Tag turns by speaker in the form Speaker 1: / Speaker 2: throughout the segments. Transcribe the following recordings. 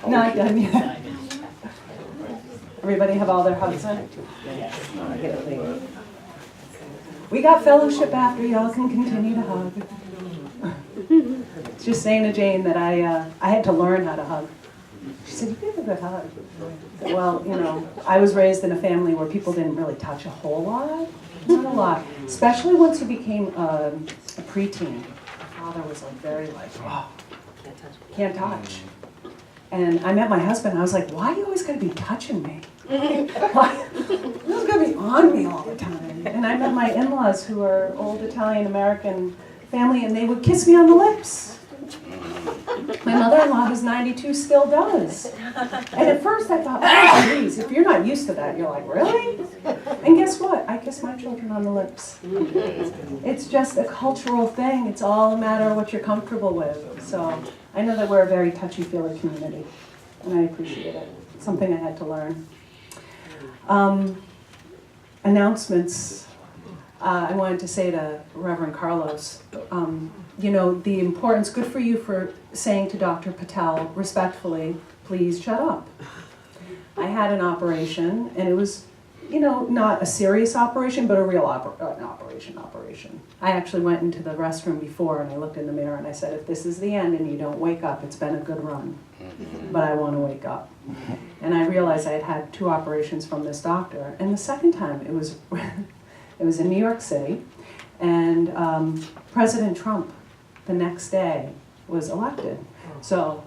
Speaker 1: Not done yet. Everybody have all their hugs in? We got fellowship after, y'all can continue to hug. Just saying to Jane that I had to learn how to hug. She said, you give a good hug. I said, well, you know, I was raised in a family where people didn't really touch a whole lot. Not a lot. Especially once you became a preteen. My father was like very like, oh, can't touch. And I met my husband, I was like, why do you always gotta be touching me? Why? You always gotta be on me all the time. And I met my in-laws who are old Italian-American family, and they would kiss me on the lips. My mother-in-law, who's 92, still does. And at first I thought, oh, geez, if you're not used to that, you're like, really? And guess what? I kiss my children on the lips. It's just a cultural thing. It's all a matter of what you're comfortable with. So I know that we're a very touchy-feely community, and I appreciate it. It's something I had to learn. Announcements. I wanted to say to Reverend Carlos, you know, the importance, good for you for saying to Dr. Patel, respectfully, please shut up. I had an operation, and it was, you know, not a serious operation, but a real operation. I actually went into the restroom before, and I looked in the mirror, and I said, if this is the end and you don't wake up, it's been a good run, but I want to wake up. And I realized I had had 2 operations from this doctor, and the second time, it was in New York City, and President Trump, the next day, was elected. So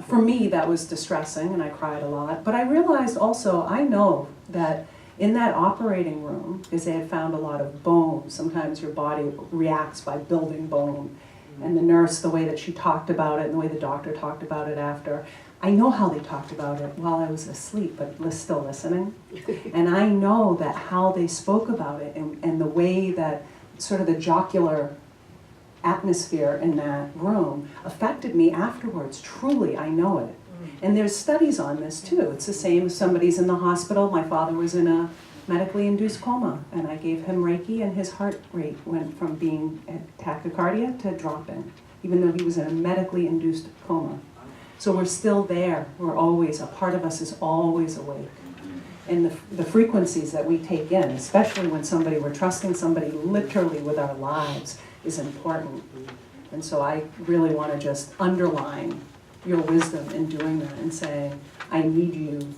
Speaker 1: for me, that was distressing, and I cried a lot. But I realized also, I know that in that operating room, because they had found a lot of bone, sometimes your body reacts by building bone. And the nurse, the way that she talked about it, and the way the doctor talked about it after, I know how they talked about it while I was asleep, but still listening. And I know that how they spoke about it and the way that sort of the jocular atmosphere in that room affected me afterwards. Truly, I know it. And there's studies on this too. It's the same if somebody's in the hospital. My father was in a medically induced coma, and I gave him Reiki, and his heart rate went from being at tachycardia to dropping, even though he was in a medically induced coma. So we're still there. We're always, a part of us is always awake. And the frequencies that we take in, especially when we're trusting somebody literally with our lives, is important. And so I really want to just underline your wisdom in doing that and saying, I need you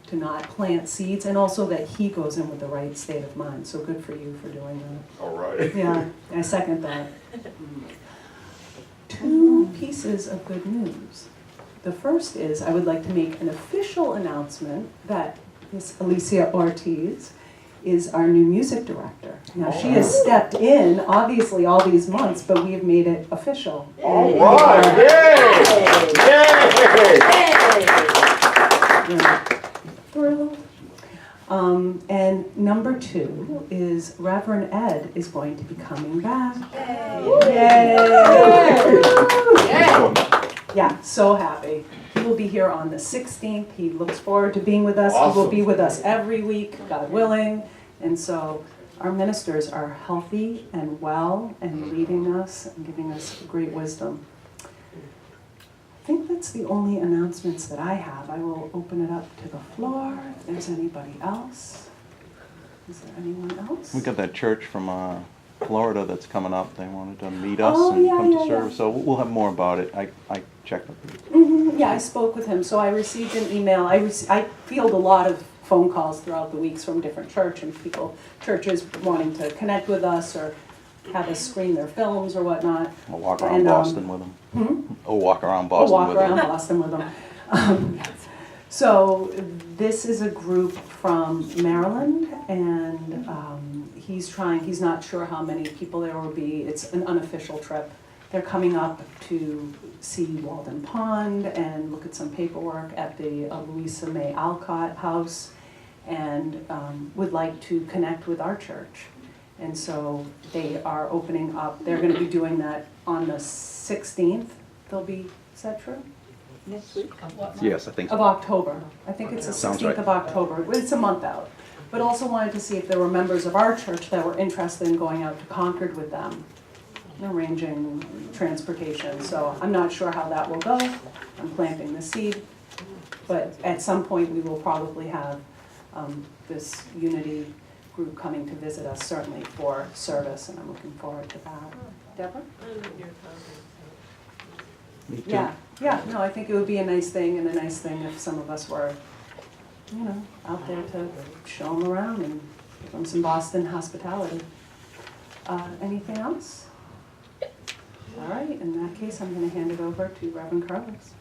Speaker 1: to not plant seeds, and also that he goes in with the right state of mind. So good for you for doing that.
Speaker 2: All right.
Speaker 1: Yeah, I second that. 2 pieces of good news. The first is I would like to make an official announcement that Miss Alicia Ortiz is our new music director. Now she has stepped in, obviously, all these months, but we have made it official.
Speaker 2: All right. Yay!
Speaker 1: Yay! Thrilled. And number 2 is Reverend Ed is going to be coming back. Yay! Yeah, so happy. He will be here on the 16th. He looks forward to being with us.
Speaker 2: Awesome.
Speaker 1: He will be with us every week, God willing. And so our ministers are healthy and well and leading us and giving us great wisdom. I think that's the only announcements that I have. I will open it up to the floor if there's anybody else. Is there anyone else?
Speaker 3: We got that church from Florida that's coming up. They wanted to meet us
Speaker 1: Oh,
Speaker 3: and
Speaker 1: yeah,
Speaker 3: come
Speaker 1: yeah,
Speaker 3: to serve.
Speaker 1: yeah.
Speaker 3: So we'll have more about it. I checked with you.
Speaker 1: Yeah, I spoke with him. So I received an email. I field a lot of phone calls throughout the weeks from different churches wanting to connect with us or have us screen their films or whatnot.
Speaker 3: We'll walk around
Speaker 1: And,
Speaker 3: Boston with them. Oh, walk around Boston
Speaker 1: walk
Speaker 3: with
Speaker 1: around
Speaker 3: them.
Speaker 1: Boston with them. So this is a group from Maryland, and he's not sure how many people there will be. It's an unofficial trip. They're coming up to see Walden Pond and look at some paperwork at the Louisa May Alcott House, and would like to connect with our church. And so they are opening up, they're going to be doing that on the 16th. They'll be, is that true?
Speaker 4: Next week?
Speaker 3: Yes, I think
Speaker 1: Of
Speaker 3: so.
Speaker 1: October. I think it's the
Speaker 3: Sounds
Speaker 1: 16th
Speaker 3: right.
Speaker 1: of October. It's a month out. But also wanted to see if there were members of our church that were interested in going out to Concord with them. arranging transportation. So I'm not sure how that will go. I'm planting the seed. But at some point, we will probably have this Unity group coming to visit us, certainly for service, and I'm looking forward to that. Deborah?
Speaker 3: Me too.
Speaker 1: Yeah, no, I think it would be a nice thing, and a nice thing if some of us were, you know, out there to show them around and give them some Boston hospitality. Anything else? All right, in that case, I'm gonna hand it over to Reverend Carlos.